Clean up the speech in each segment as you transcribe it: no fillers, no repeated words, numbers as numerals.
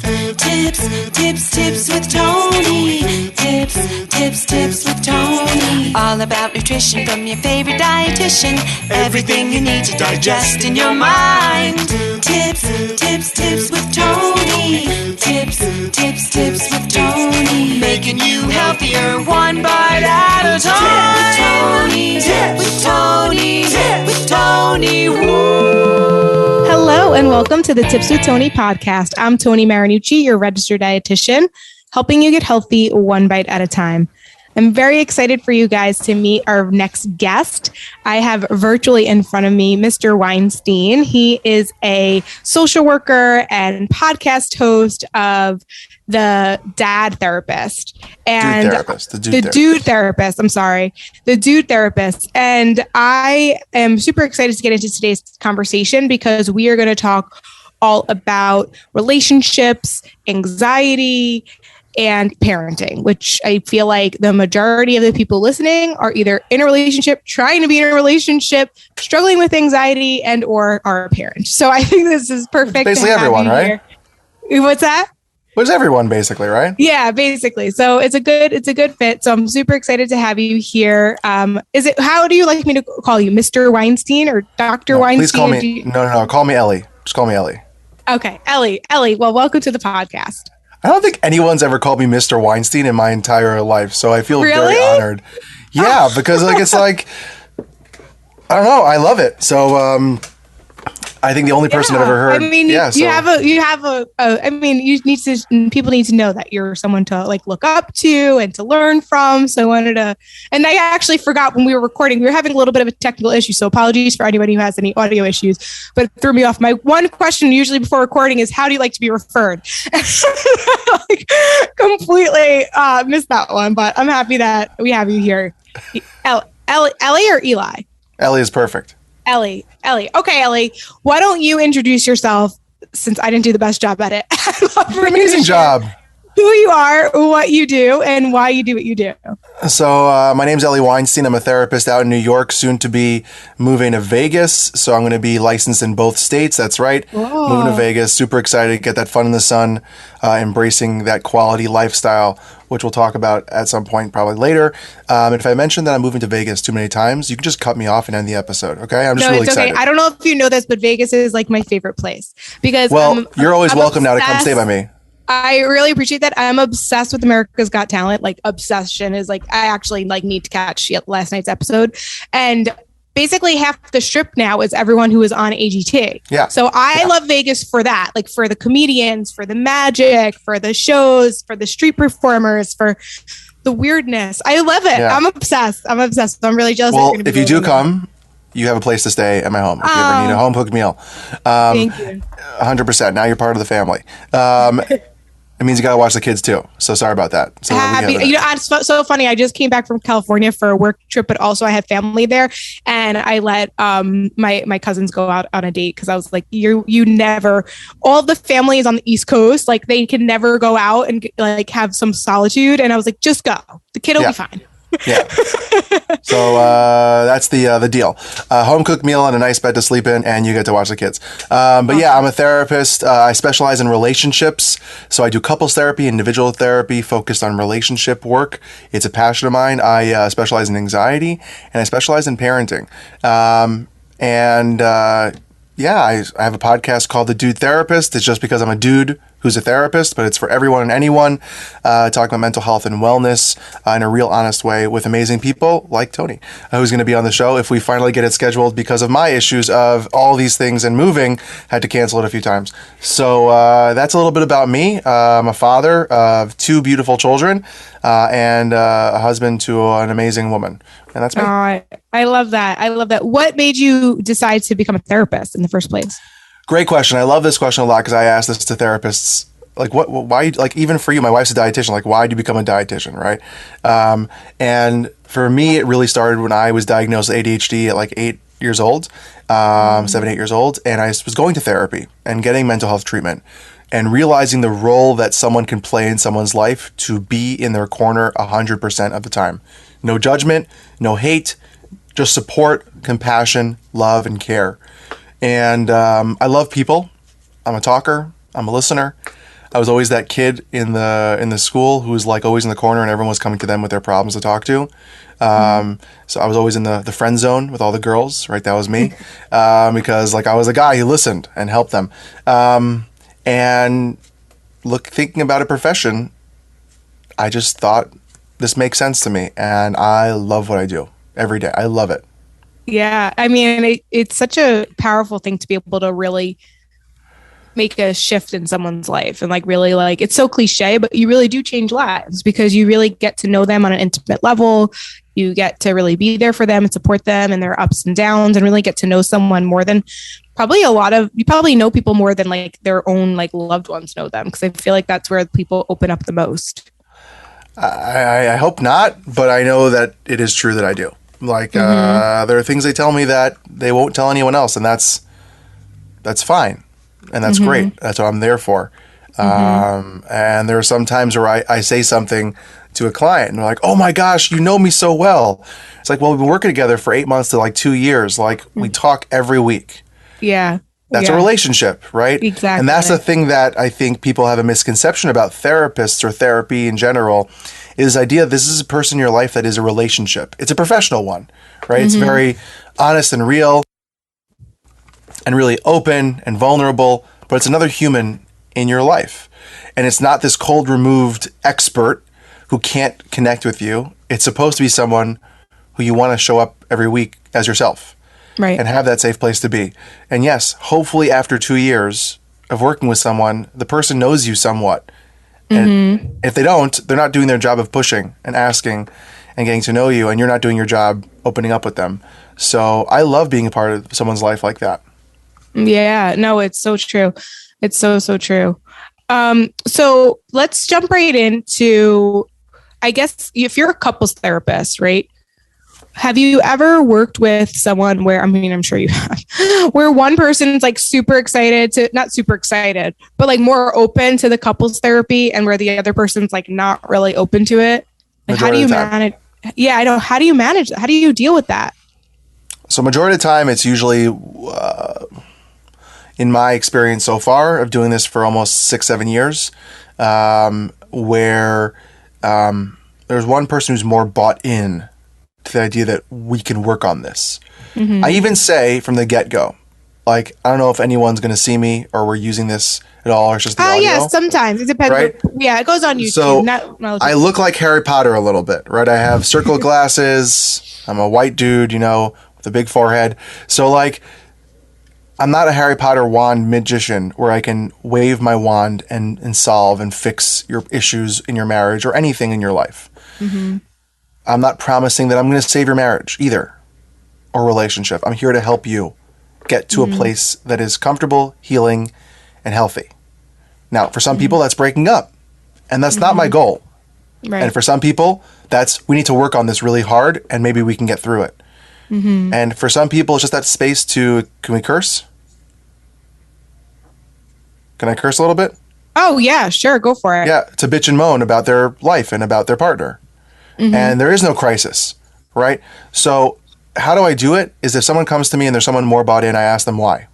Tips with Tony. Tips with Tony. All about nutrition from your favorite dietitian. Everything you need to digest in your mind. Tips with Tony. Tips with Tony. Making you healthier one bite at a time. With Tony. Woo. Hello and welcome to the Tips with Tony podcast. I'm Tony Marinucci, your registered dietitian, helping you get healthy one bite at a time. I'm very excited for you guys to meet our next guest. I have virtually in front of me Mr. Weinstein. He is a social worker and podcast host of the Dad Therapist and the Dude Therapist. I'm sorry, the Dude Therapist. And I am super excited to get into today's conversation because we are going to talk all about relationships, anxiety, and parenting, which I feel like the majority of the people listening are either in a relationship, trying to be in a relationship, struggling with anxiety, and or are a parent. So I think this is perfect. Basically everyone, right? Here. What's that? It's everyone, basically, right? Yeah, basically. So it's a good fit. So I'm super excited to have you here. How do you like me to call you, Mr. Weinstein or Dr. Weinstein? Please call me. No. Call me Ellie. Just call me Ellie. Okay, Ellie. Well, welcome to the podcast. I don't think anyone's ever called me Mr. Weinstein in my entire life, so I feel very honored. Yeah, because it's I don't know, I love it. So I think the only person I've ever heard. I mean, people need to know that you're someone to look up to and to learn from. So I wanted to, and I actually forgot when we were recording, we were having a little bit of a technical issue. So apologies for anybody who has any audio issues, but it threw me off. My one question usually before recording is, how do you like to be referred? Completely missed that one, but I'm happy that we have you here. Ellie or Eli? Ellie is perfect. Ellie. Okay, Ellie, why don't you introduce yourself since I didn't do the best job at it? Amazing job. Who you are, what you do, and why you do what you do. So my name's Ellie Weinstein. I'm a therapist out in New York, soon to be moving to Vegas. So I'm going to be licensed in both states. That's right. Whoa. Moving to Vegas. Super excited to get that fun in the sun, embracing that quality lifestyle, which we'll talk about at some point probably later. And if I mention that I'm moving to Vegas too many times, you can just cut me off and end the episode. Okay? I'm just really excited. Okay. I don't know if you know this, but Vegas is my favorite place because you're always welcome now to come stay by me. I really appreciate that. I'm obsessed with America's Got Talent. Obsession is I actually need to catch last night's episode. And basically half the strip now is everyone who is on AGT. Yeah. So I love Vegas for that, for the comedians, for the magic, for the shows, for the street performers, for the weirdness. I love it. Yeah. I'm obsessed. So I'm really jealous. Well, if you do come, you have a place to stay at my home. If you ever need a home cooked meal. Thank you. 100%. Now you're part of the family. It means you got to watch the kids too. So sorry about that. So it's so funny. I just came back from California for a work trip, but also I have family there. And I let my cousins go out on a date because I was like, you never, all the family is on the East Coast. They can never go out and have some solitude. And I was like, just go. The kid will be fine. Yeah. So that's the deal. Home cooked meal and a nice bed to sleep in, and you get to watch the kids. I'm a therapist. I specialize in relationships. So I do couples therapy, individual therapy, focused on relationship work. It's a passion of mine. I specialize in anxiety, and I specialize in parenting. I have a podcast called The Dude Therapist. It's just because I'm a dude who's a therapist, but it's for everyone and anyone, talking about mental health and wellness in a real honest way with amazing people like Tony, who's going to be on the show if we finally get it scheduled because of my issues of all these things and moving. Had to cancel it a few times. So that's a little bit about me. I'm a father of 2 beautiful children and a husband to an amazing woman. And that's me. I love that. What made you decide to become a therapist in the first place? Great question. I love this question a lot because I ask this to therapists. Why, even for you, my wife's a dietitian. Why did you become a dietitian, right? And for me, it really started when I was diagnosed with ADHD at 8 years old, 7, 8 years old. And I was going to therapy and getting mental health treatment and realizing the role that someone can play in someone's life to be in their corner 100% of the time. No judgment, no hate, just support, compassion, love, and care. And I love people. I'm a talker. I'm a listener. I was always that kid in the school who was like always in the corner and everyone was coming to them with their problems to talk to. So I was always in the friend zone with all the girls, right? That was me. Because like I was a guy who listened and helped them. And thinking about a profession, I just thought this makes sense to me, and I love what I do every day. I love it. Yeah. I mean, it's such a powerful thing to be able to really make a shift in someone's life, and like really, like, it's so cliche, but you really do change lives because you really get to know them on an intimate level. You get to really be there for them and support them in their ups and downs, and really get to know someone more than you probably know people more than like their own like loved ones know them, because I feel like that's where people open up the most. I hope not, but I know that it is true that I do. Like, there are things they tell me that they won't tell anyone else, and that's fine. And that's great. That's what I'm there for. And there are some times where I say something to a client and they're like, oh my gosh, you know me so well. It's like, well, we've been working together for 8 months to like 2 years. Like, we talk every week. Yeah. That's a relationship, right? Exactly. And that's the thing that I think people have a misconception about therapists or therapy in general, is the idea this is a person in your life that is a relationship. It's a professional one, right? It's very honest and real and really open and vulnerable, but it's another human in your life. And it's not this cold, removed expert who can't connect with you. It's supposed to be someone who you want to show up every week as yourself. Right. And have that safe place to be. And yes, hopefully after 2 years of working with someone, the person knows you somewhat. And if they don't, they're not doing their job of pushing and asking and getting to know you, and you're not doing your job opening up with them. So I love being a part of someone's life like that. Yeah, no, it's so true. It's so, so true. So let's jump right into, I guess, if you're a couples therapist, right? Have you ever worked with someone where, I mean, I'm sure you have, where one person's like super excited to, not super excited, but like more open to the couples therapy, and where the other person's like not really open to it? Like, how do you manage? Yeah, I know. How do you manage that? How do you deal with that? So majority of the time, it's usually, in my experience so far of doing this for almost 6-7 years, where there's one person who's more bought in to the idea that we can work on this. I even say from the get-go, like, I don't know if anyone's going to see me or we're using this at all, or it's just the audio. Yeah, sometimes. It depends. Right? Yeah, it goes on YouTube. So I look like Harry Potter a little bit, right? I have circle glasses. I'm a white dude, with a big forehead. So, like, I'm not a Harry Potter wand magician where I can wave my wand and solve and fix your issues in your marriage or anything in your life. I'm not promising that I'm going to save your marriage either, or relationship. I'm here to help you get to a place that is comfortable, healing, and healthy. Now, for some people, that's breaking up, and that's not my goal. Right. And for some people, we need to work on this really hard, and maybe we can get through it. And for some people, it's just that space to, can we curse? Can I curse a little bit? Oh, yeah, sure. Go for it. Yeah, to bitch and moan about their life and about their partner. And there is no crisis, right? So how do I do it? Is if someone comes to me and there's someone more bought in, I ask them why.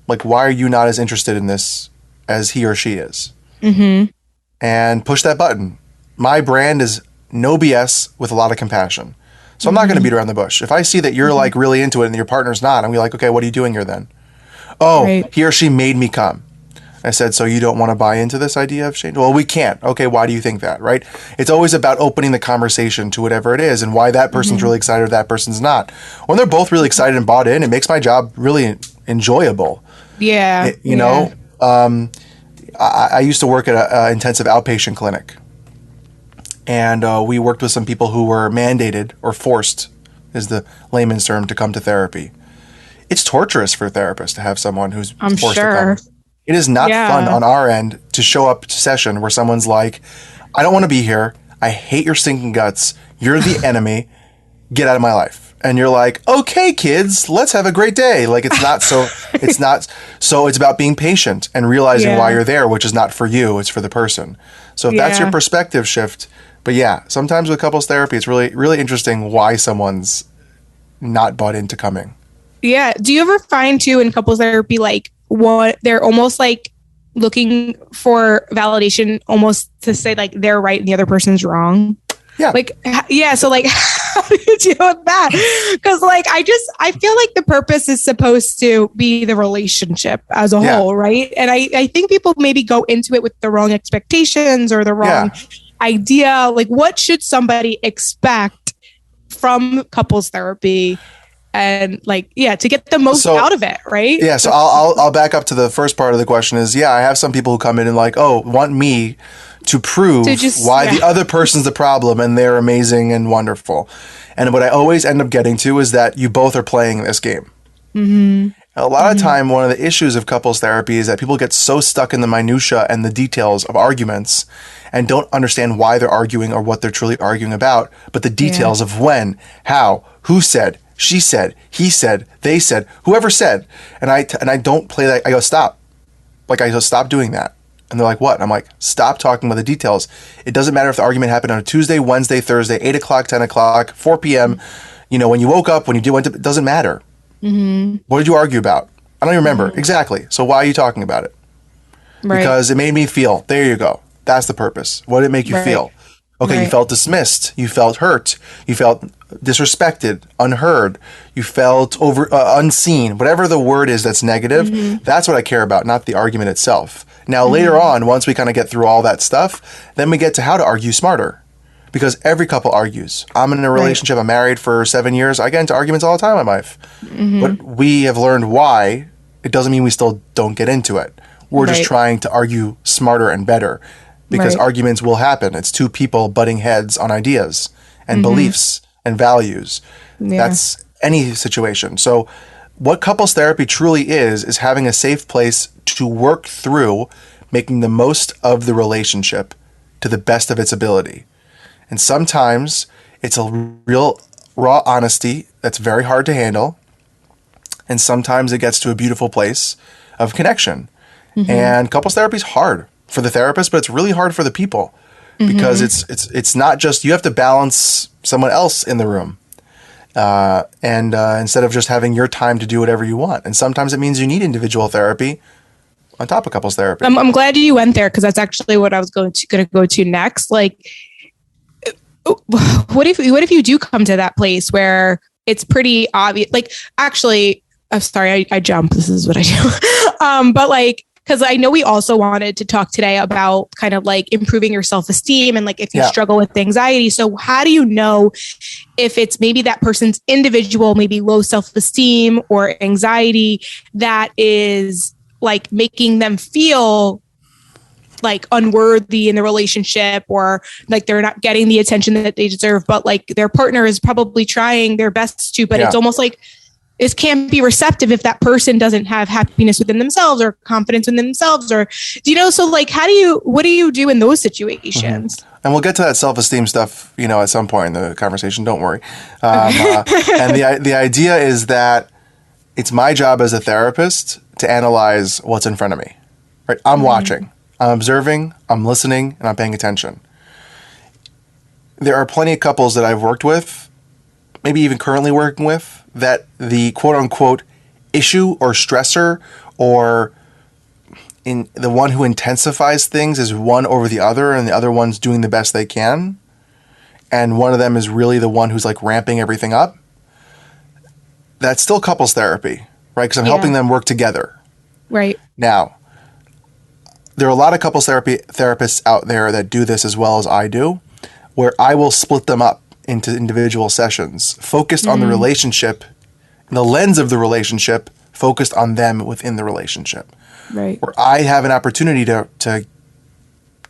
Like, why are you not as interested in this as he or she is? And push that button. My brand is no BS with a lot of compassion. So I'm not going to beat around the bush. If I see that you're like really into it and your partner's not, I'm going to be like, okay, what are you doing here then? Oh, he or she made me come. I said, so you don't want to buy into this idea of change? Well, we can't. Okay, why do you think that, right? It's always about opening the conversation to whatever it is and why that person's really excited or that person's not. When they're both really excited and bought in, it makes my job really enjoyable. Yeah. I used to work at an intensive outpatient clinic. And we worked with some people who were mandated or forced, is the layman's term, to come to therapy. It's torturous for a therapist to have someone who's forced to come. It is not fun on our end to show up to session where someone's like, I don't want to be here. I hate your stinking guts. You're the enemy. Get out of my life. And you're like, okay, kids, let's have a great day. Like, it's about being patient and realizing why you're there, which is not for you, it's for the person. So if that's your perspective shift, but yeah, sometimes with couples therapy, it's really, really interesting why someone's not bought into coming. Yeah. Do you ever find too in couples therapy, like, what they're almost like looking for validation almost to say like they're right and the other person's wrong. Yeah. Like, yeah. So like, how do you deal with that? Because like, I feel like the purpose is supposed to be the relationship as a whole, right? And I think people maybe go into it with the wrong expectations or the wrong idea. Like, what should somebody expect from couples therapy? And like, to get the most out of it, right? Yeah. So I'll back up to the first part of the question is, I have some people who come in and like, want me to prove why the other person's the problem and they're amazing and wonderful. And what I always end up getting to is that you both are playing this game. Mm-hmm. A lot of time, one of the issues of couples therapy is that people get so stuck in the minutia and the details of arguments and don't understand why they're arguing or what they're truly arguing about, but the details of when, how, who said, she said, he said, they said, whoever said. And I don't play that. I go, stop. Like, I go, stop doing that. And they're like, what? And I'm like, stop talking about the details. It doesn't matter if the argument happened on a Tuesday, Wednesday, Thursday, 8 o'clock, 10 o'clock, 4 p.m. When you woke up, when you went to, it doesn't matter. Mm-hmm. What did you argue about? I don't even remember. Mm-hmm. Exactly. So why are you talking about it? Right. Because it made me feel. There you go. That's the purpose. What did it make you feel? Okay, you felt dismissed. You felt hurt. You felt disrespected, unheard. You felt unseen. Whatever the word is that's negative, that's what I care about, not the argument itself. Now, later on, once we kind of get through all that stuff, then we get to how to argue smarter. Because every couple argues. I'm in a relationship. I'm married for 7 years. I get into arguments all the time in my life. But we have learned why. It doesn't mean we still don't get into it. We're just trying to argue smarter and better. Because arguments will happen. It's two people butting heads on ideas and beliefs and values. That's any situation. So what couples therapy truly is having a safe place to work through making the most of the relationship to the best of its ability. And sometimes it's a real raw honesty that's very hard to handle. And sometimes it gets to a beautiful place of connection. And couples therapy is hard for the therapist, but it's really hard for the people because it's not just, you have to balance someone else in the room. And instead of just having your time to do whatever you want. And sometimes it means you need individual therapy on top of couples therapy. I'm glad you went there because that's actually what I was going to go to next. Like, what if you do come to that place where it's pretty obvious? Like, actually, I'm sorry, I jump. This is what I do. But like, because I know we also wanted to talk today about kind of like improving your self-esteem and like if you struggle with anxiety. So how do you know if it's maybe that person's individual, maybe low self-esteem or anxiety that is like making them feel like unworthy in the relationship or like they're not getting the attention that they deserve, but like their partner is probably trying their best to, but it's almost like it can't be receptive if that person doesn't have happiness within themselves or confidence within themselves or, so like, what do you do in those situations? And we'll get to that self-esteem stuff, at some point in the conversation, don't worry. And the idea is that it's my job as a therapist to analyze what's in front of me, right? I'm watching, I'm observing, I'm listening, and I'm paying attention. There are plenty of couples that I've worked with, maybe even currently working with, that the quote-unquote issue or stressor or in the one who intensifies things is one over the other and the other one's doing the best they can. And one of them is really the one who's like ramping everything up. That's still couples therapy, right? Because I'm helping them work together. Right. Now, there are a lot of couples therapists out there that do this as well as I do, where I will split them up into individual sessions, focused on the relationship, the lens of the relationship, focused on them within the relationship. Right. Where I have an opportunity to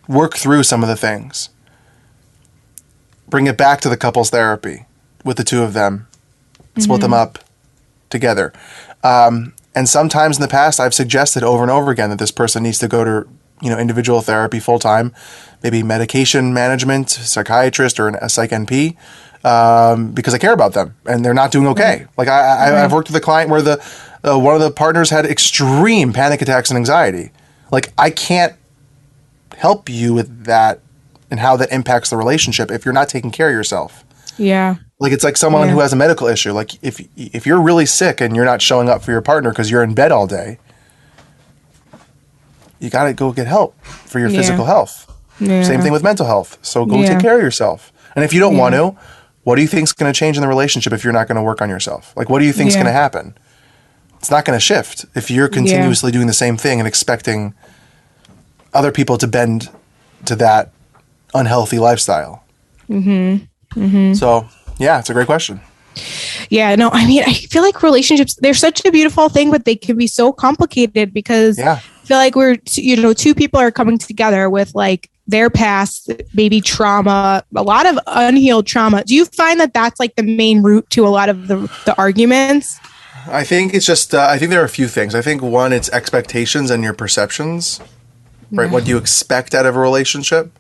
work through some of the things, bring it back to the couples therapy with the two of them, split them up together. And sometimes in the past, I've suggested over and over again that this person needs to go to individual therapy full time, maybe medication management, psychiatrist, or a psych NP, because I care about them and they're not doing okay. Like I've worked with a client where the one of the partners had extreme panic attacks and anxiety. Like I can't help you with that and how that impacts the relationship if you're not taking care of yourself. Yeah. Like it's like someone who has a medical issue. Like if you're really sick and you're not showing up for your partner because you're in bed all day, you got to go get help for your Yeah. physical health. Yeah. Same thing with mental health. So go Yeah. take care of yourself. And if you don't Yeah. want to, what do you think is going to change in the relationship if you're not going to work on yourself? Like, what do you think is Yeah. going to happen? It's not going to shift if you're continuously doing the same thing and expecting other people to bend to that unhealthy lifestyle. So, yeah, it's a great question. Yeah, no, I mean, I feel like relationships, they're such a beautiful thing, but they can be so complicated because Yeah. I feel like two people are coming together with like their past, maybe trauma, a lot of unhealed trauma. Do you find that that's like the main root to a lot of the arguments? I think it's just, I think there are a few things. I think one, it's expectations and your perceptions, right? What do you expect out of a relationship?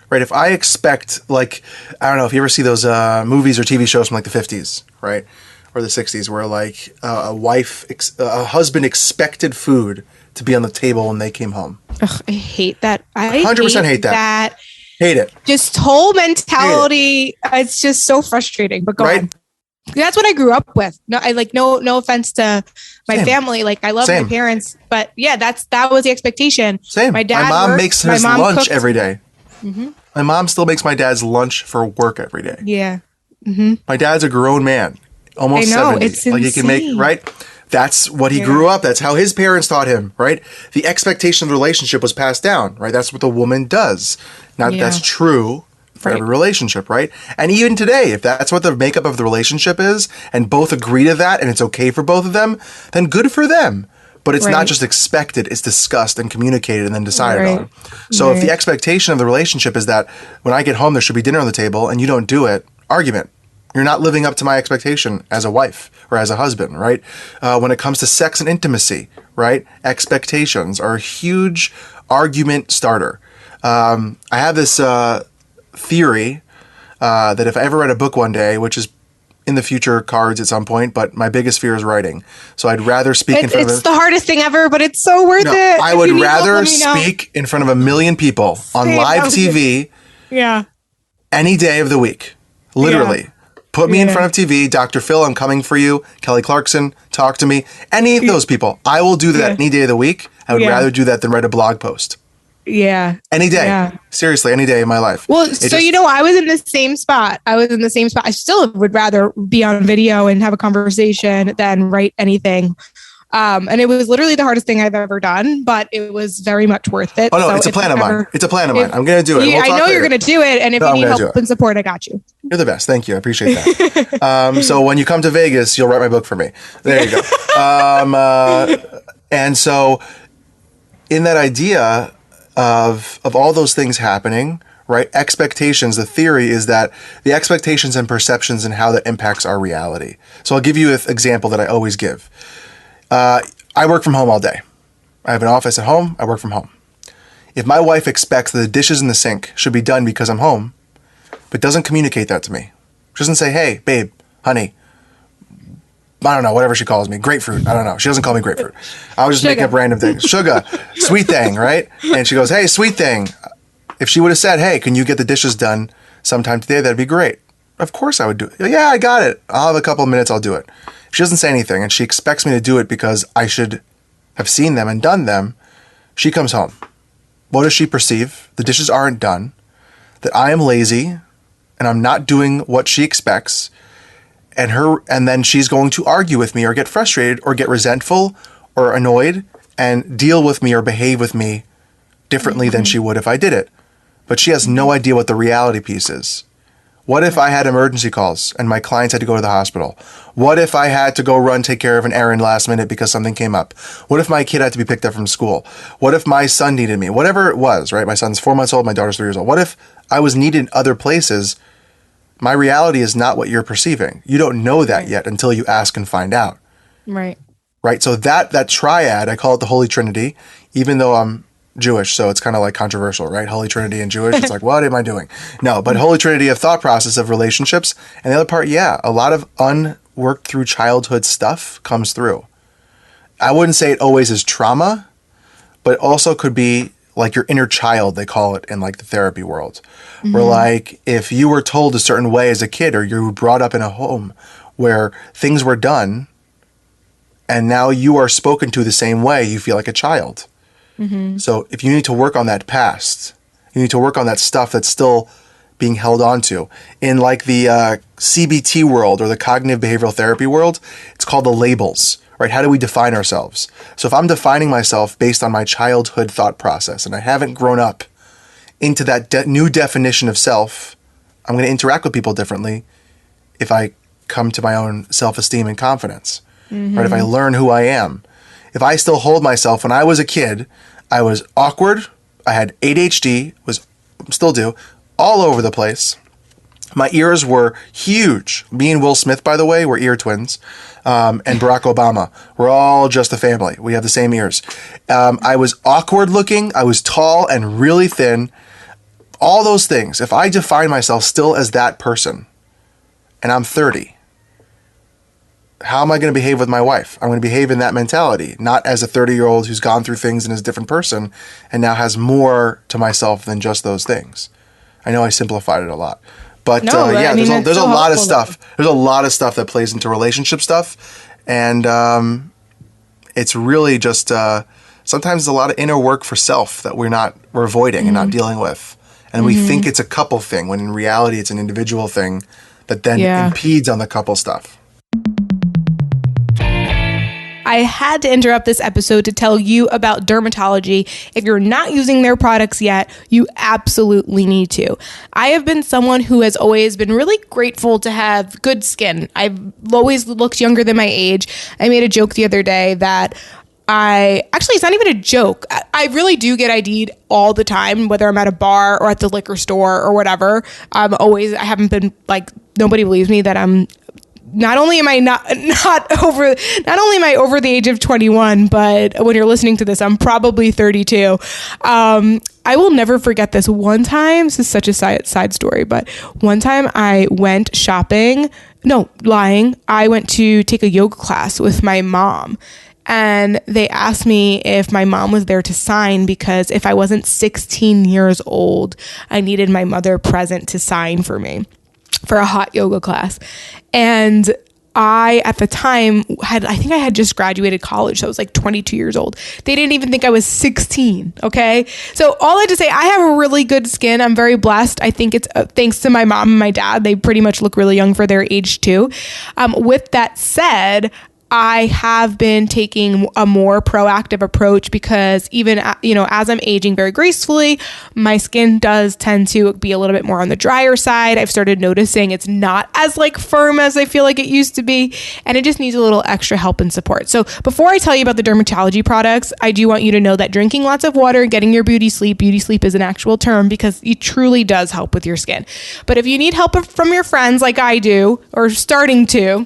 Right, if I expect, like, I don't know if you ever see those movies or TV shows from like the 50s, right, or the 60s, where like a husband expected food to be on the table when they came home. Ugh, I hate that. I 100% hate that. Hate it. Just whole mentality. It's just so frustrating. But go on. That's what I grew up with. No, I like no offense to my family. Like I love my parents, but yeah, that was the expectation. Same. My dad my mom worked, makes his lunch cooked every day. Mm-hmm. My mom still makes my dad's lunch for work every day. Yeah. Mm-hmm. My dad's a grown man, almost 70. It's like insane. he can make, right? That's what he grew up. That's how his parents taught him, right? The expectation of the relationship was passed down, right? That's what the woman does. Not that that's true for every relationship, right? And even today, if that's what the makeup of the relationship is, and both agree to that, and it's okay for both of them, then good for them. But it's not just expected, it's discussed and communicated and then decided on. So if the expectation of the relationship is that when I get home, there should be dinner on the table and you don't do it, argument. You're not living up to my expectation as a wife or as a husband, right? When it comes to sex and intimacy, right? Expectations are a huge argument starter. I have this theory that if I ever read a book one day, which is in the future cards at some point, but my biggest fear is writing. So I'd rather speak in front of It's the hardest thing ever, but it's so worth it. I would rather speak in front of 1 million people on live TV any day of the week. Literally. Put me in front of TV, Dr. Phil, I'm coming for you. Kelly Clarkson, talk to me. Any of those people. I will do that any day of the week. I would rather do that than write a blog post. Yeah. Any day. Seriously, any day of my life. Well, I was in the same spot. I still would rather be on video and have a conversation than write anything. And it was literally the hardest thing I've ever done, but it was very much worth it. Oh, no, it's a plan of mine. It's a plan of mine. I'm going to do it. I know you're going to do it. And if you need help and support, I got you. You're the best. Thank you. I appreciate that. So when you come to Vegas, you'll write my book for me. There you go. And so in that idea of all those things happening, right? Expectations, the theory is that the expectations and perceptions and how that impacts our reality. So I'll give you an example that I always give. I work from home all day. I have an office at home. I work from home. If my wife expects that the dishes in the sink should be done because I'm home, but doesn't communicate that to me, she doesn't say, hey, babe, honey, I don't know, whatever she calls me, grapefruit, I don't know. She doesn't call me grapefruit. I was just making up random things. Sugar, sweet thing, right? And she goes, hey, sweet thing. If she would have said, hey, can you get the dishes done sometime today? That'd be great. Of course I would do it. Yeah, I got it. I'll have a couple of minutes, I'll do it. If she doesn't say anything and she expects me to do it because I should have seen them and done them, she comes home. What does she perceive? The dishes aren't done, that I am lazy and I'm not doing what she expects, and then she's going to argue with me or get frustrated or get resentful or annoyed and deal with me or behave with me differently than she would if I did it. But she has no idea what the reality piece is. What if I had emergency calls and my clients had to go to the hospital? What if I had to go take care of an errand last minute because something came up? What if my kid had to be picked up from school? What if my son needed me? Whatever it was, right? My son's 4 months old, my daughter's 3 years old. What if I was needed in other places? My reality is not what you're perceiving. You don't know that yet until you ask and find out. Right. Right. So that triad, I call it the Holy Trinity, even though I'm Jewish, so it's kind of like controversial, right? Holy Trinity and Jewish. It's like, what am I doing? No, but Holy Trinity of thought process of relationships. And the other part, a lot of unworked through childhood stuff comes through. I wouldn't say it always is trauma, but it also could be like your inner child, they call it in like the therapy world. Where like if you were told a certain way as a kid or you were brought up in a home where things were done and now you are spoken to the same way, you feel like a child. So if you need to work on that past, you need to work on that stuff that's still being held on to. In like the CBT world or the cognitive behavioral therapy world, it's called the labels, right? How do we define ourselves? So if I'm defining myself based on my childhood thought process and I haven't grown up into that new definition of self, I'm going to interact with people differently if I come to my own self-esteem and confidence, right? If I learn who I am. If I still hold myself, when I was a kid, I was awkward, I had ADHD, still do, all over the place. My ears were huge. Me and Will Smith, by the way, were ear twins. And Barack Obama. We're all just a family. We have the same ears. I was awkward looking. I was tall and really thin. All those things. If I define myself still as that person, and I'm 30, how am I going to behave with my wife? I'm going to behave in that mentality, not as a 30-year-old who's gone through things and is a different person and now has more to myself than just those things. I know I simplified it a lot. But there's a lot of stuff. There's a lot of stuff that plays into relationship stuff. And it's really just sometimes a lot of inner work for self that we're avoiding and not dealing with. And we think it's a couple thing when in reality it's an individual thing that then impedes on the couple stuff. I had to interrupt this episode to tell you about Dermatology. If you're not using their products yet, you absolutely need to. I have been someone who has always been really grateful to have good skin. I've always looked younger than my age. I made a joke the other day that it's not even a joke. I really do get ID'd all the time, whether I'm at a bar or at the liquor store or whatever. I haven't been nobody believes me that I'm not only am I over the age of 21, but when you're listening to this, I'm probably 32. I will never forget this one time. This is such a side story, but one time I went shopping. No, lying. I went to take a yoga class with my mom. And they asked me if my mom was there to sign because if I wasn't 16 years old, I needed my mother present to sign for me for a hot yoga class. And I, at the time, I think I had just graduated college. So I was like 22 years old. They didn't even think I was 16. Okay. So all I had to say, I have a really good skin. I'm very blessed. I think it's thanks to my mom and my dad. They pretty much look really young for their age too. With that said, I have been taking a more proactive approach because even, as I'm aging very gracefully, my skin does tend to be a little bit more on the drier side. I've started noticing it's not as firm as I feel like it used to be, and it just needs a little extra help and support. So before I tell you about the Dermatology products, I do want you to know that drinking lots of water, getting your beauty sleep is an actual term because it truly does help with your skin. But if you need help from your friends like I do, or starting to,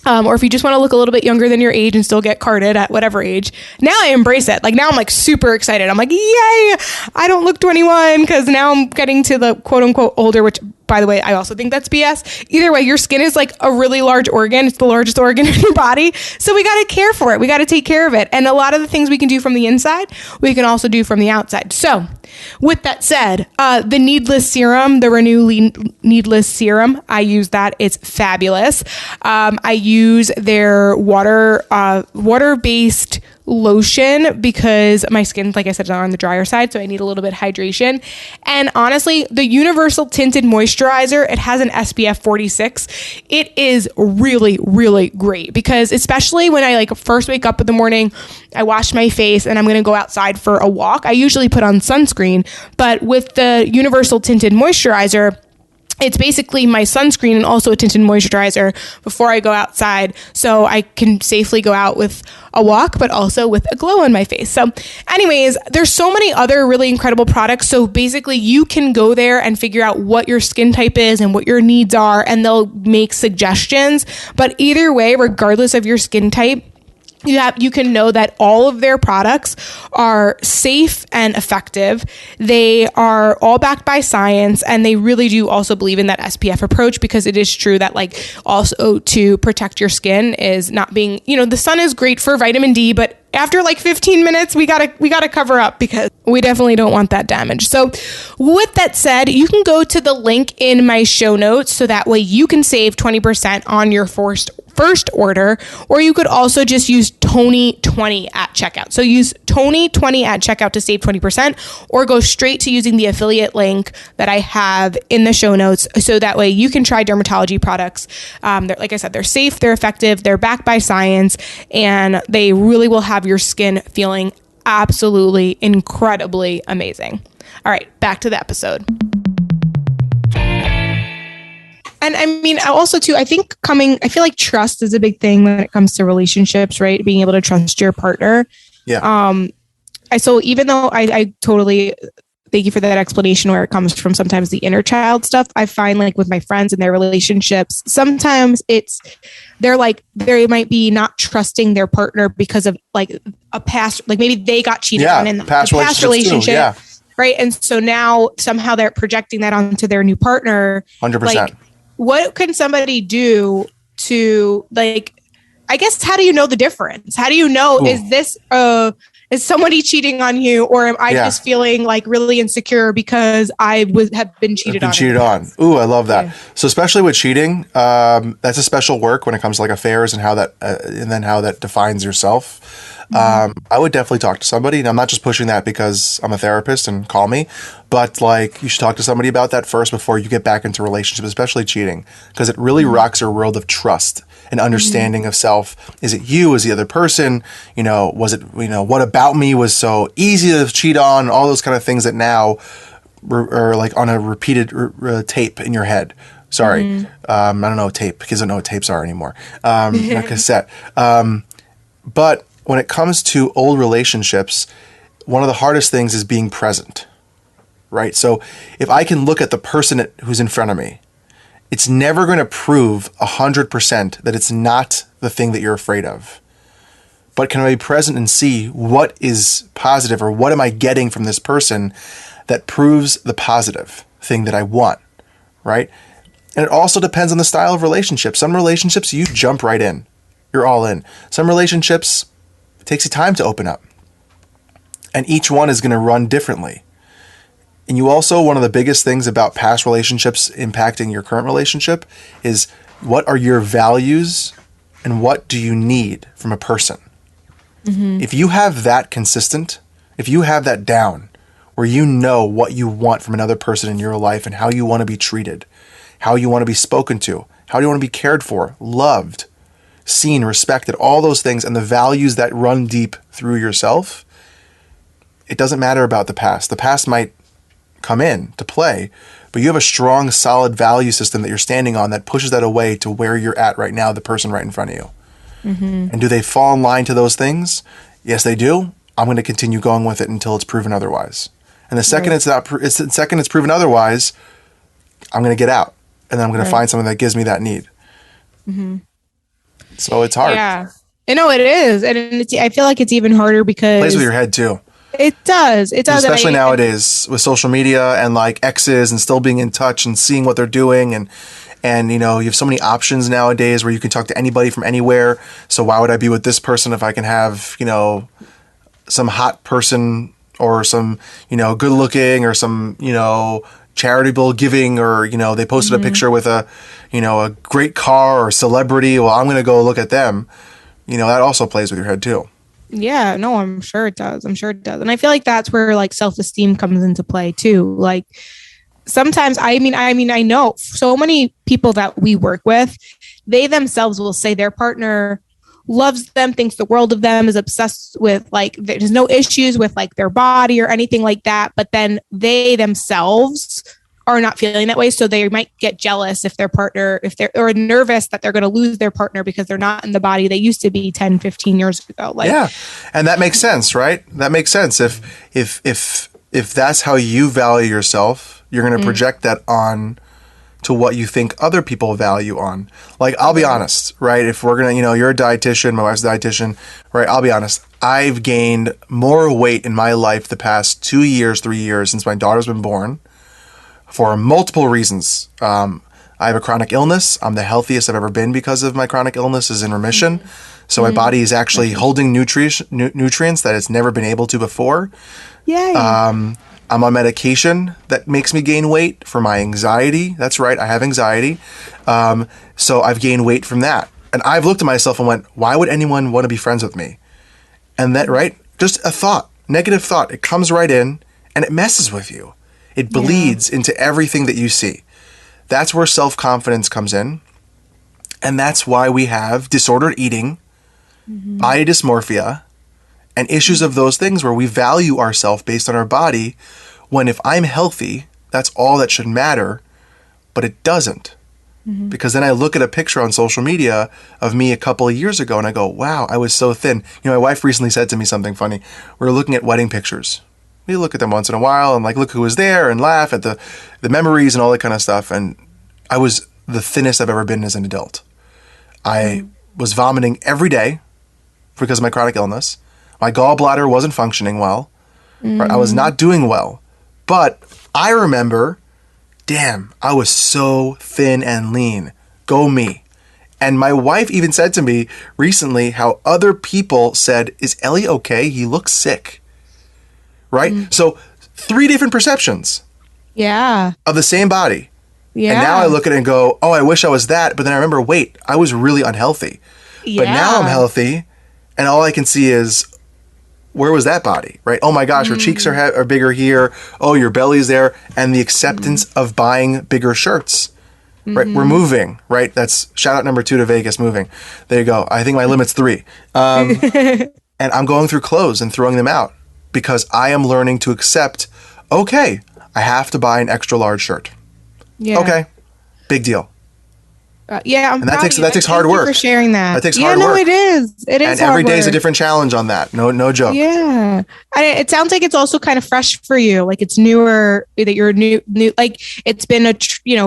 or if you just want to look a little bit younger than your age and still get carded at whatever age, now I embrace it. Now I'm super excited. I'm yay, I don't look 21 because now I'm getting to the quote unquote older, which by the way, I also think that's BS. Either way, your skin is a really large organ. It's the largest organ in your body. So we got to care for it. We got to take care of it. And a lot of the things we can do from the inside, we can also do from the outside. So with that said, the Needless Serum, the Renew Needless Serum, I use that. It's fabulous. I use their water-based lotion because my skin, like I said, is on the drier side, so I need a little bit of hydration. And honestly, the Universal Tinted Moisturizer, it has an SPF 46. It is really, really great because especially when I first wake up in the morning, I wash my face and I'm going to go outside for a walk. I usually put on sunscreen, but with the Universal Tinted Moisturizer, it's basically my sunscreen and also a tinted moisturizer before I go outside, so I can safely go out with a walk, but also with a glow on my face. So anyways, there's so many other really incredible products. So basically you can go there and figure out what your skin type is and what your needs are, and they'll make suggestions. But either way, regardless of your skin type, you can know that all of their products are safe and effective. They are all backed by science, and they really do also believe in that SPF approach because it is true that also to protect your skin is not being, the sun is great for vitamin D, but after 15 minutes, we gotta cover up because we definitely don't want that damage. So with that said, you can go to the link in my show notes so that way you can save 20% on your first order, or you could also just use Tony20 at checkout. So use Tony20 at checkout to save 20%, or go straight to using the affiliate link that I have in the show notes. So that way you can try dermatology products. Like I said, they're safe, they're effective, they're backed by science, and they really will have your skin feeling absolutely incredibly amazing. All right, back to the episode. And I mean, also too, I feel like trust is a big thing when it comes to relationships, right? Being able to trust your partner. Yeah. So even though I totally thank you for that explanation where it comes from sometimes the inner child stuff, I find like with my friends and their relationships, sometimes they might be not trusting their partner because of like a past, like maybe they got cheated on in the past relationship. Too, yeah. Right. And so now somehow they're projecting that onto their new partner. 100%. Like, what can somebody do to, like, I guess, how do you know the difference? How do you know, is somebody cheating on you, or am I just feeling like really insecure because I have been cheated on? Ooh, I love that. Yeah. So especially with cheating, that's a special work when it comes to like affairs and how that, and then how that defines yourself. I would definitely talk to somebody, and I'm not just pushing that because I'm a therapist and call me, but like you should talk to somebody about that first before you get back into relationships, especially cheating, because it really rocks your world of trust and understanding of self. Is it you? Is the other person? Was it, what about me was so easy to cheat on? All those kind of things that now are like on a repeated tape in your head. Sorry. I don't know tape. Kids don't know what tapes are anymore. Not cassette. But when it comes to old relationships, one of the hardest things is being present, right? So if I can look at the person who's in front of me, it's never going to prove 100% that it's not the thing that you're afraid of. But can I be present and see what is positive, or what am I getting from this person that proves the positive thing that I want, right? And it also depends on the style of relationship. Some relationships, you jump right in. You're all in. Some relationships, it takes you time to open up. And each one is going to run differently. And you also, one of the biggest things about past relationships impacting your current relationship is, what are your values and what do you need from a person? If you have that consistent, if you have that down, where you know what you want from another person in your life and how you want to be treated, how you want to be spoken to, how you want to be cared for, loved, seen, respected, all those things, and the values that run deep through yourself, it doesn't matter about the past. The past might come in to play, but you have a strong, solid value system that you're standing on that pushes that away to where you're at right now, the person right in front of you. And do they fall in line to those things? Yes, they do. I'm going to continue going with it until it's proven otherwise. And the second it's proven otherwise, I'm going to get out, and then I'm going to find something that gives me that need. So it's hard. Yeah, I know it is, and I feel like it's even harder because it plays with your head too. It does. It does, especially nowadays with social media and like exes and still being in touch and seeing what they're doing, and you have so many options nowadays where you can talk to anybody from anywhere. So why would I be with this person if I can have some hot person, or some good looking, or some charitable giving, or they posted a picture with a great car or celebrity. Well, I'm going to go look at them. That also plays with your head too. Yeah, no, I'm sure it does. And I feel like that's where like self-esteem comes into play too. Like sometimes, I know so many people that we work with, they themselves will say their partner loves them, thinks the world of them, is obsessed with, like, there's no issues with like their body or anything like that. But then they themselves are not feeling that way. So they might get jealous if their partner, or nervous that they're going to lose their partner because they're not in the body they used to be 10, 15 years ago. Like, yeah. And that makes sense, right? That makes sense. If that's how you value yourself, you're going to project that on to what you think other people value on. Like, I'll be honest, right? If we're going to, you're a dietitian, my wife's a dietitian, right? I'll be honest. I've gained more weight in my life the past 2 years, 3 years since my daughter's been born, for multiple reasons. I have a chronic illness. I'm the healthiest I've ever been because of my chronic illness is in remission. So my body is actually holding nutrients that it's never been able to before. Yay. I'm on medication that makes me gain weight for my anxiety. That's right. I have anxiety. So I've gained weight from that. And I've looked at myself and went, why would anyone want to be friends with me? And that, right? Just a thought, negative thought. It comes right in and it messes with you. It bleeds into everything that you see. That's where self-confidence comes in. And that's why we have disordered eating, body dysmorphia, and issues of those things where we value ourselves based on our body, when if I'm healthy, that's all that should matter, but it doesn't. Because then I look at a picture on social media of me a couple of years ago and I go, wow, I was so thin. You know, my wife recently said to me something funny. We were looking at wedding pictures. We look at them once in a while and like look who was there and laugh at the memories and all that kind of stuff. And I was the thinnest I've ever been as an adult. I was vomiting every day because of my chronic illness. My gallbladder wasn't functioning well. Right? I was not doing well. But I remember, damn, I was so thin and lean. Go me. And my wife even said to me recently how other people said, is Ellie okay? He looks sick. Right? So 3 different perceptions of the same body. Yeah. And now I look at it and go, oh, I wish I was that. But then I remember, wait, I was really unhealthy. But now I'm healthy. And all I can see is, where was that body, right? Oh my gosh, her cheeks are bigger here. Oh, your belly's there. And the acceptance of buying bigger shirts, right? We're moving, right? That's shout out number 2 to Vegas, moving. There you go. I think my limit's 3. And I'm going through clothes and throwing them out because I am learning to accept, okay, I have to buy an extra large shirt. Yeah. Okay. Big deal. Yeah, and that takes hard work. Thank you for sharing that. That takes hard work. It is. It is. And every day is a different challenge on that. No joke. Yeah, it sounds like it's also kind of fresh for you. Like it's newer. That you're new. Like it's been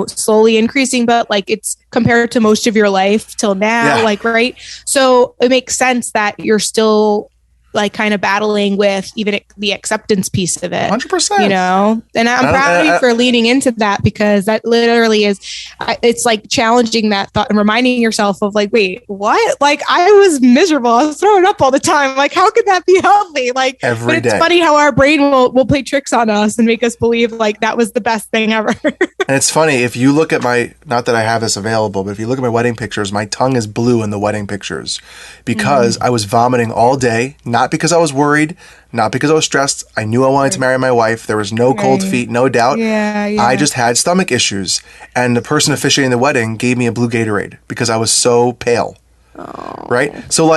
slowly increasing, but like it's compared to most of your life till now. Yeah. Like right. So it makes sense that you're still like kind of battling with even the acceptance piece of it. 100%. You know, and I'm proud of you for leaning into that because that literally is, it's like challenging that thought and reminding yourself of like, wait, what? Like I was miserable. I was throwing up all the time. Like, how could that be healthy? Like, every day. It's funny how our brain will play tricks on us and make us believe like that was the best thing ever. And it's funny, if you look at not that I have this available, but if you look at my wedding pictures, my tongue is blue in the wedding pictures because I was vomiting all day, not because I was worried, not because I was stressed. I knew I wanted to marry my wife. There was no cold feet, no doubt. Yeah. I just had stomach issues. And the person officiating the wedding gave me a blue Gatorade because I was so pale. Oh. Right? So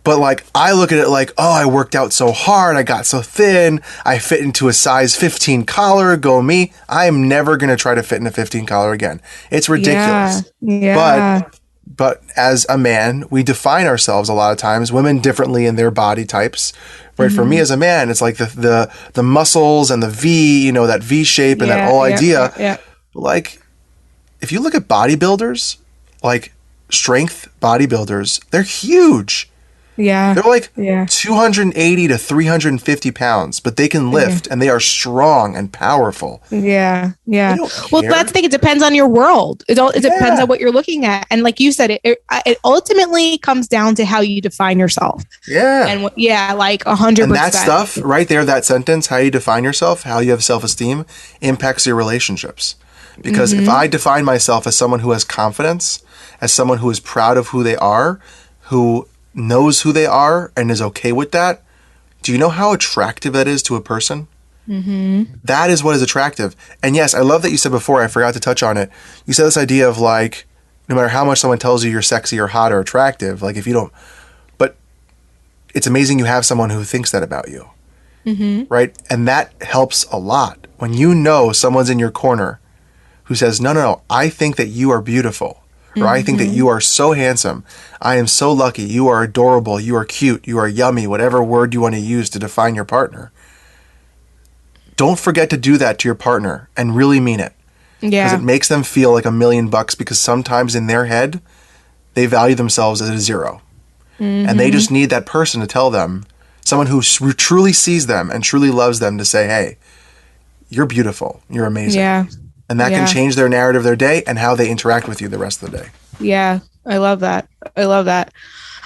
but I look at it like, oh, I worked out so hard. I got so thin. I fit into a size 15 collar. Go me. I am never going to try to fit in a 15 collar again. It's ridiculous. Yeah. But as a man, we define ourselves a lot of times, women differently in their body types, right? For me as a man, it's like the muscles and the V, that V shape and that whole idea. Yeah. Like, if you look at bodybuilders, like strength bodybuilders, they're huge. Yeah. They're like 280 to 350 pounds, but they can lift and they are strong and powerful. Yeah. Yeah. Well, that's the thing. It depends on your world. It Depends on what you're looking at. And like you said, it ultimately comes down to how you define yourself. Yeah. And like 100%. And that stuff right there, that sentence, how you define yourself, how you have self-esteem impacts your relationships. Because if I define myself as someone who has confidence, as someone who is proud of who they are, who knows who they are and is okay with that, do you know how attractive that is to a person? That is what is attractive. And yes, I love that you said before, I forgot to touch on it. You said this idea of like, no matter how much someone tells you you're sexy or hot or attractive, like if you don't, but it's amazing you have someone who thinks that about you. Right? And that helps a lot. When you know someone's in your corner who says, no, I think that you are beautiful. Or I think that you are so handsome. I am so lucky. You are adorable. You are cute. You are yummy. Whatever word you want to use to define your partner. Don't forget to do that to your partner and really mean it. Yeah. Because it makes them feel like $1 million because sometimes in their head, they value themselves as a 0. And they just need that person to tell them, someone who truly sees them and truly loves them to say, hey, you're beautiful. You're amazing. Yeah. And that can change their narrative of their day and how they interact with you the rest of the day. Yeah, I love that.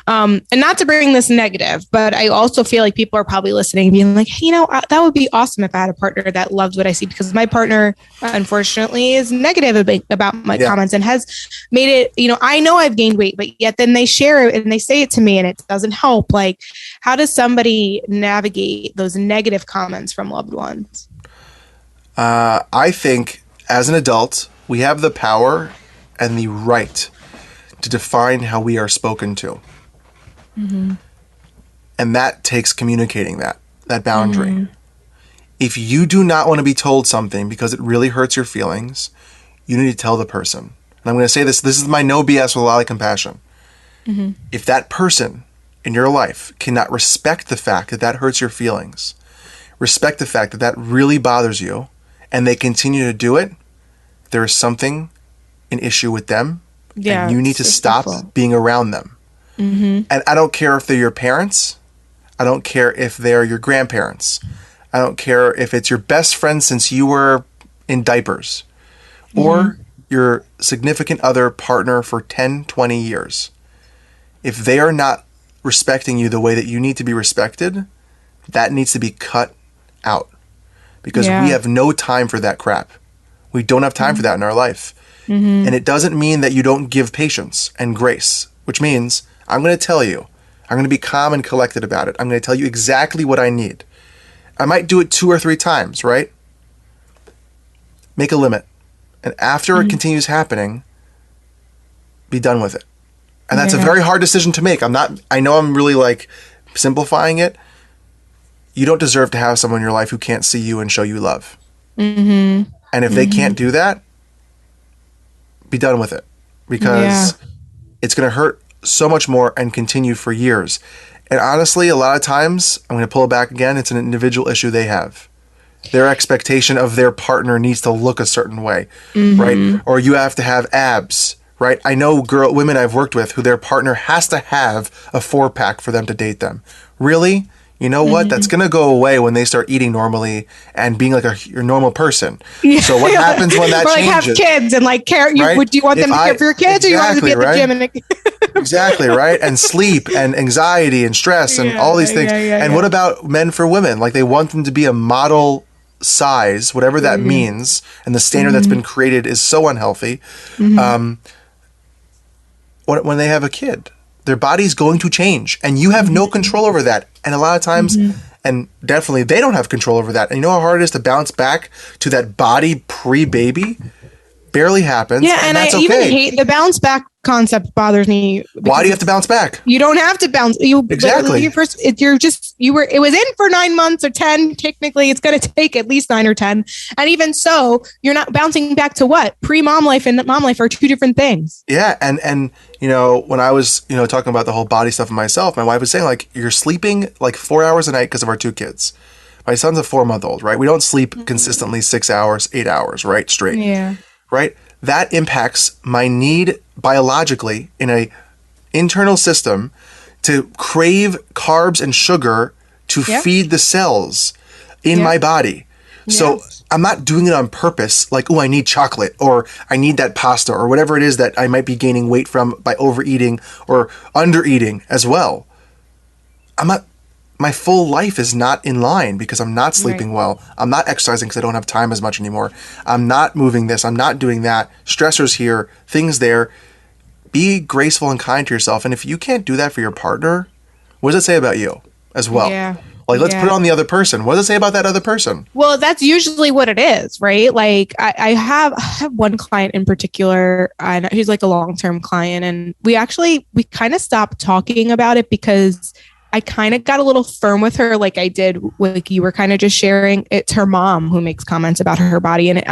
And not to bring this negative, but I also feel like people are probably listening being like, hey, that would be awesome if I had a partner that loves what I see, because my partner, unfortunately, is negative about my comments and has made it, I know I've gained weight, but yet then they share it and they say it to me and it doesn't help. Like, how does somebody navigate those negative comments from loved ones? I think as an adult, we have the power and the right to define how we are spoken to. Mm-hmm. And that takes communicating that boundary. Mm-hmm. If you do not want to be told something because it really hurts your feelings, you need to tell the person. And I'm going to say this is my no BS with a lot of compassion. Mm-hmm. If that person in your life cannot respect the fact that that hurts your feelings, respect the fact that that really bothers you, and they continue to do it, there is something, an issue with them, and you need to stop being around them. Mm-hmm. And I don't care if they're your parents. I don't care if they're your grandparents. I don't care if it's your best friend since you were in diapers, or your significant other partner for 10, 20 years. If they are not respecting you the way that you need to be respected, that needs to be cut out. Because we have no time for that crap. We don't have time for that in our life. Mm-hmm. And it doesn't mean that you don't give patience and grace, which means I'm going to tell you, I'm going to be calm and collected about it. I'm going to tell you exactly what I need. I might do it 2 or 3 times, right? Make a limit. And after it continues happening, be done with it. And that's a very hard decision to make. I know I'm really like simplifying it. You don't deserve to have someone in your life who can't see you and show you love. Mm-hmm. And if they can't do that, be done with it, because it's going to hurt so much more and continue for years. And honestly, a lot of times, I'm going to pull it back again, it's an individual issue they have. Their expectation of their partner needs to look a certain way, right? Or you have to have abs, right? I know women I've worked with who their partner has to have a 4-pack for them to date them. Really? You know what? That's going to go away when they start eating normally and being like your normal person. Yeah. So what happens when that changes? Have kids and like care. Right? Do you want them to care for your kids, or you want them to be at the gym? And exactly, right? And sleep and anxiety and stress and all these things. And what about men for women? Like they want them to be a model size, whatever that means. And the standard that's been created is so unhealthy. When they have a kid, their body's going to change and you have no control over that. And a lot of times, and definitely they don't have control over that. And you know how hard it is to bounce back to that body pre-baby? Barely happens. Yeah, and that's I even hate the bounce back concept. Bothers me. Why do you have to bounce back? You don't have to bounce. Exactly. It was in for 9 months or 10. Technically, it's going to take at least 9 or 10. And even so, you're not bouncing back to what? Pre-mom life and mom life are 2 different things. Yeah. And when I was, talking about the whole body stuff with myself, my wife was saying like, you're sleeping like 4 hours a night because of our 2 kids. My son's a 4-month-old, right? We don't sleep consistently 6 hours, 8 hours, right? Straight. Yeah. Right? That impacts my need biologically in a internal system to crave carbs and sugar to feed the cells in my body. So I'm not doing it on purpose, like, I need chocolate or I need that pasta or whatever it is that I might be gaining weight from by overeating or undereating as well. My full life is not in line because I'm not sleeping well. I'm not exercising because I don't have time as much anymore. I'm not moving this. I'm not doing that. Stressors here, things there. Be graceful and kind to yourself. And if you can't do that for your partner, what does it say about you as well? Yeah. Like, let's put it on the other person. What does it say about that other person? Well, that's usually what it is, right? Like I have one client in particular, and he's like a long-term client. And we kind of stopped talking about it because I kind of got a little firm with her, like I did, like you were kind of just sharing. It's her mom who makes comments about her body. And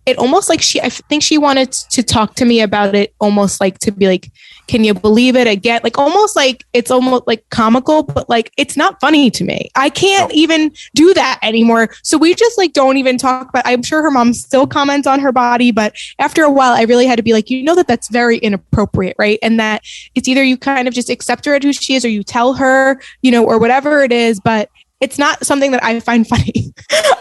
it almost like I think she wanted to talk to me about it, almost like to be like, can you believe it again? Like almost like it's almost like comical, but like it's not funny to me. I can't even do that anymore. So we just like don't even talk about. I'm sure her mom still comments on her body, but after a while, I really had to be like, that's very inappropriate, right? And that it's either you kind of just accept her at who she is, or you tell her, or whatever it is. But it's not something that I find funny.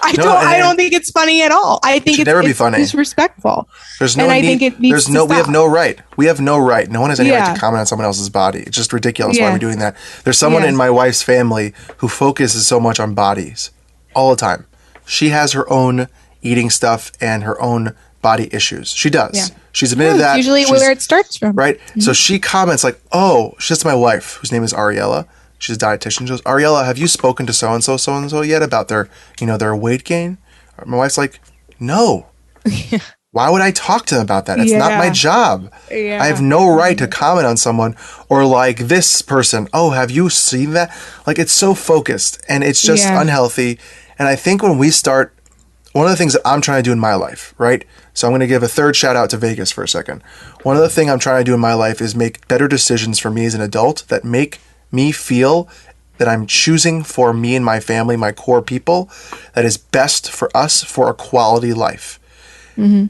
I don't think it's funny at all. I think it's funny. Disrespectful. There's no need. Think it needs to stop. We have no right. We have no right. No one has any right to comment on someone else's body. It's just ridiculous why we're doing that. There's someone in my wife's family who focuses so much on bodies all the time. She has her own eating stuff and her own body issues. She does. Yeah. She's admitted that. Usually where it starts from. Right? Mm-hmm. So she comments like, oh, she says to my wife, whose name is Ariella. She's a dietitian. She goes, Ariella, have you spoken to so-and-so yet about their weight gain? My wife's like, no. Why would I talk to them about that? It's not my job. Yeah. I have no right to comment on someone or like this person. Oh, have you seen that? Like, it's so focused and it's just unhealthy. And I think when we start, one of the things that I'm trying to do in my life, right? So I'm going to give a third shout out to Vegas for a second. One of the things I'm trying to do in my life is make better decisions for me as an adult that make me feel that I'm choosing for me and my family, my core people, that is best for us for a quality life. Mm-hmm.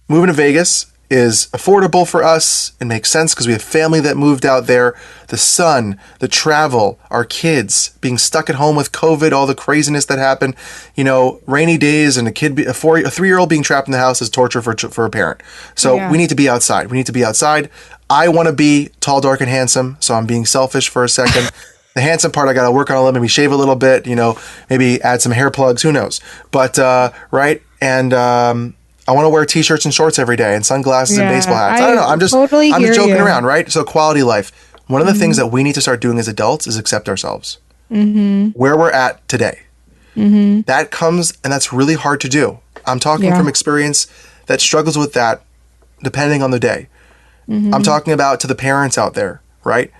Moving to Vegas is affordable for us. It makes sense because we have family that moved out there. The sun, the travel, our kids being stuck at home with COVID, all the craziness that happened, rainy days and a 3-year-old being trapped in the house is torture for a parent. So we need to be outside. I want to be tall, dark, and handsome. So I'm being selfish for a second. The handsome part, I got to work on a little, maybe shave a little bit, maybe add some hair plugs, who knows? But, right. And, I want to wear t-shirts and shorts every day and sunglasses and baseball hats. I don't know. I'm just joking around, right? So quality life. One of the things that we need to start doing as adults is accept ourselves. Mm-hmm. Where we're at today. Mm-hmm. That comes, and that's really hard to do. I'm talking from experience that struggles with that depending on the day. Mm-hmm. I'm talking about to the parents out there, right?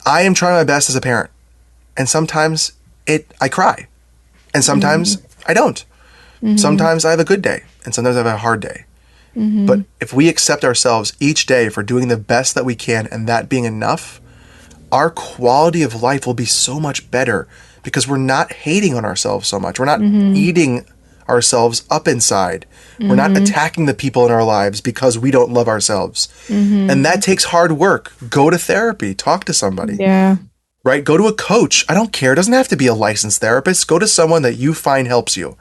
I am trying my best as a parent. And sometimes I cry. And sometimes I don't. Mm-hmm. Sometimes I have a good day and sometimes I have a hard day. Mm-hmm. But if we accept ourselves each day for doing the best that we can and that being enough, our quality of life will be so much better because we're not hating on ourselves so much. We're not eating ourselves up inside. We're not attacking the people in our lives because we don't love ourselves. Mm-hmm. And that takes hard work. Go to therapy. Talk to somebody. Yeah. Right? Go to a coach. I don't care. It doesn't have to be a licensed therapist. Go to someone that you find helps you.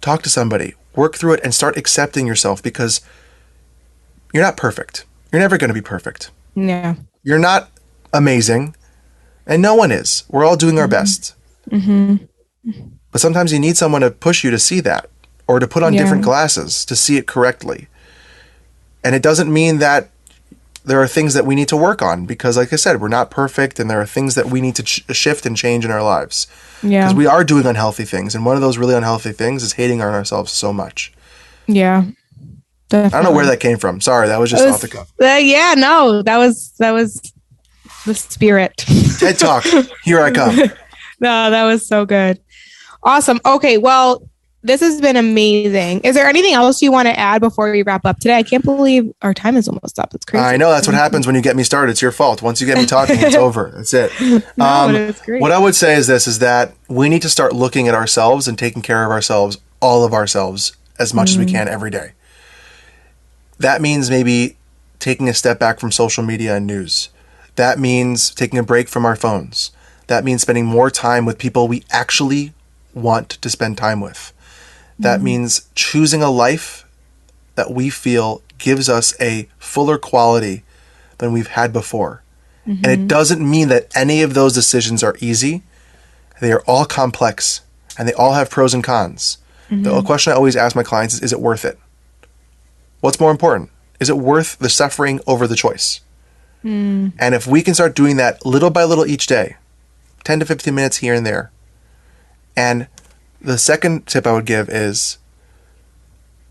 Talk to somebody, work through it, and start accepting yourself because you're not perfect. You're never going to be perfect. Yeah. You're not amazing, and no one is. We're all doing our best. Mm-hmm. But sometimes you need someone to push you to see that or to put on different glasses to see it correctly. And it doesn't mean that there are things that we need to work on because, like I said, we're not perfect and there are things that we need to shift and change in our lives. Yeah. Because we are doing unhealthy things. And one of those really unhealthy things is hating on ourselves so much. Yeah. Definitely. I don't know where that came from. Sorry, that was just off the cuff. That was the spirit. TED Talk. Here I come. No, that was so good. Awesome. Okay, well, this has been amazing. Is there anything else you want to add before we wrap up today? I can't believe our time is almost up. It's crazy. I know. That's what happens when you get me started. It's your fault. Once you get me talking, it's over. That's it. No, it's great. What I would say is that we need to start looking at ourselves and taking care of ourselves, all of ourselves, as much as we can every day. That means maybe taking a step back from social media and news. That means taking a break from our phones. That means spending more time with people we actually want to spend time with. That means choosing a life that we feel gives us a fuller quality than we've had before. Mm-hmm. And it doesn't mean that any of those decisions are easy. They are all complex and they all have pros and cons. Mm-hmm. The question I always ask my clients is it worth it? What's more important? Is it worth the suffering over the choice? Mm. And if we can start doing that little by little each day, 10 to 15 minutes here and there, and the second tip I would give is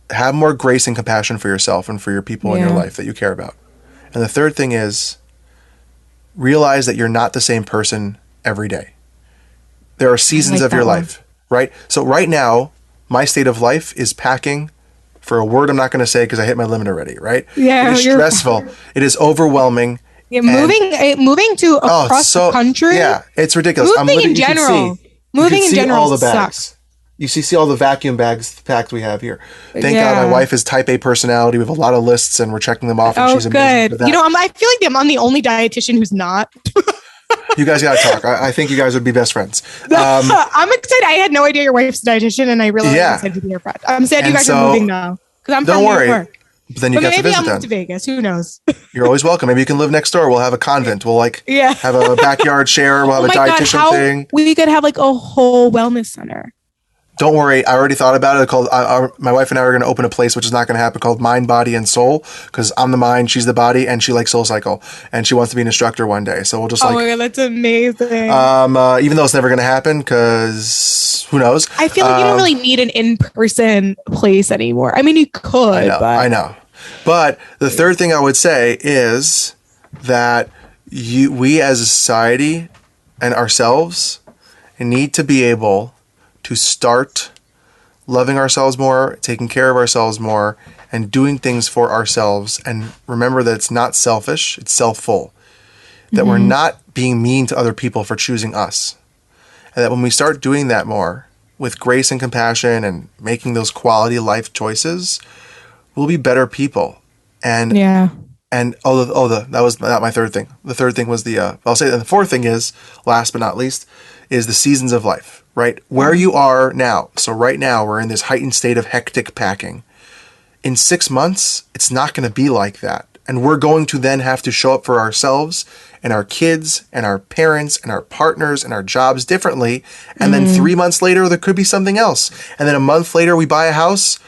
have more grace and compassion for yourself and for your people in your life that you care about. And the third thing is realize that you're not the same person every day. There are seasons of your life, right? So right now, my state of life is packing for a word I'm not going to say because I hit my limit already, right? Yeah. It is stressful. It is overwhelming. Yeah, moving to across the country. Yeah, it's ridiculous. Moving in general. Moving in general all the bags. sucks. You see all the vacuum bags packed we have here. Thank God my wife is type A personality. We have a lot of lists and we're checking them off. And she's amazing good. I feel like I'm the only dietitian who's not. You guys got to talk. I think you guys would be best friends. I'm excited. I had no idea your wife's a dietitian, and I really excited to be your friend. I'm sad you guys are moving now because I'm from New York. But then you get to visit I'll move them. to Vegas. Who knows? You're always welcome. Maybe you can live next door. We'll have a convent. We'll have a backyard share. We'll have a dietitian thing. We could have like a whole wellness center. Don't worry. I already thought about it. Called my wife and I are going to open a place, which is not going to happen, called Mind, Body, and Soul. Because I'm the mind, she's the body, and she likes Soul Cycle, and she wants to be an instructor one day. So we'll just my God, that's amazing. Even though it's never going to happen, because who knows? I feel like you don't really need an in-person place anymore. I mean, you could. I know. But the third thing I would say is that we as a society and ourselves need to be able to start loving ourselves more, taking care of ourselves more, and doing things for ourselves. And remember that it's not selfish, it's self-full. That we're not being mean to other people for choosing us. And that when we start doing that more with grace and compassion and making those quality life choices, we'll be better people. And that was not my third thing. The third thing was I'll say that the fourth thing is, last but not least, is the seasons of life, right? Where you are now. So right now we're in this heightened state of hectic packing. In 6 months, it's not going to be like that. And we're going to then have to show up for ourselves and our kids and our parents and our partners and our jobs differently. And then 3 months later, there could be something else. And then a month later, we buy a house,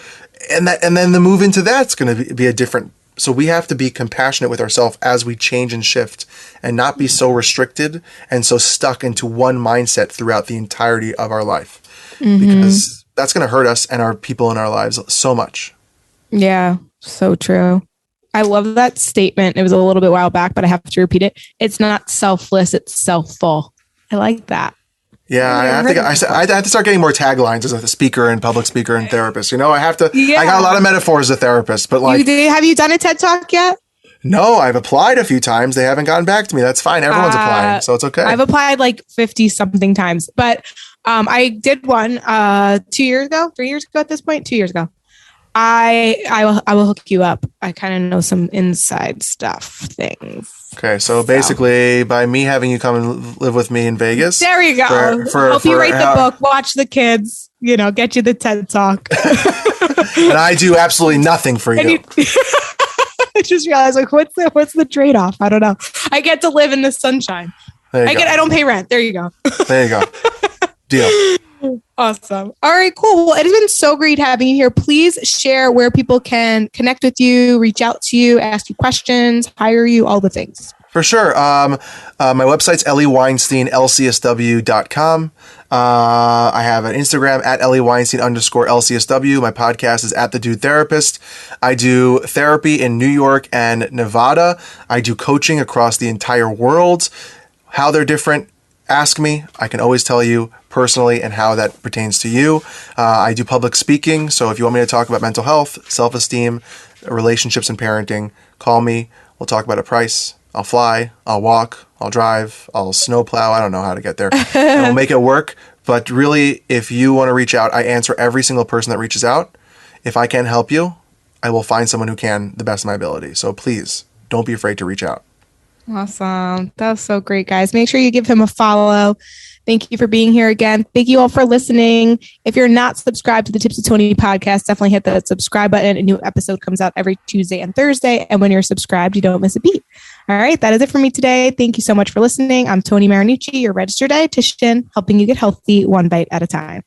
and then the move into that's going to be a different. So we have to be compassionate with ourselves as we change and shift, and not be so restricted and so stuck into one mindset throughout the entirety of our life, because that's going to hurt us and our people in our lives so much. Yeah, so true. I love that statement. It was a little bit while back, but I have to repeat it. It's not selfless, it's self-full. I like that. Yeah, I have to start getting more taglines as a speaker and public speaker and therapist. I have to. Yeah. I got a lot of metaphors as a therapist, but have you done a TED Talk yet? No, I've applied a few times. They haven't gotten back to me. That's fine. Everyone's applying, so it's okay. I've applied like 50 something times, but I did one 2 years ago, 3 years ago at this point, 2 years ago. I will hook you up. I kind of know some inside things. Okay, so basically, by me having you come and live with me in Vegas, there you go. Help you write the book, watch the kids, get you the TED Talk, and I do absolutely nothing for you. I just realized, what's the trade off? I don't know. I get to live in the sunshine. I don't pay rent. There you go. There you go. Deal. Awesome. All right, cool. Well, it has been so great having you here. Please share where people can connect with you, reach out to you, ask you questions, hire you, all the things. For sure. My website's elleweinstein.lcsw.com. I have an Instagram at elleweinstein_LCSW. My podcast is at The Dude Therapist. I do therapy in New York and Nevada. I do coaching across the entire world. How they're different, ask me. I can always tell you personally and how that pertains to you. I do public speaking. So if you want me to talk about mental health, self-esteem, relationships, and parenting, call me. We'll talk about a price. I'll fly. I'll walk. I'll drive. I'll snowplow. I don't know how to get there. And we'll make it work. But really, if you want to reach out, I answer every single person that reaches out. If I can help you, I will find someone who can, the best of my ability. So please, don't be afraid to reach out. Awesome. That was so great, guys. Make sure you give him a follow. Thank you for being here again. Thank you all for listening. If you're not subscribed to the Tips with Tony podcast, definitely hit that subscribe button. A new episode comes out every Tuesday and Thursday. And when you're subscribed, you don't miss a beat. All right. That is it for me today. Thank you so much for listening. I'm Tony Marinucci, your registered dietitian, helping you get healthy one bite at a time.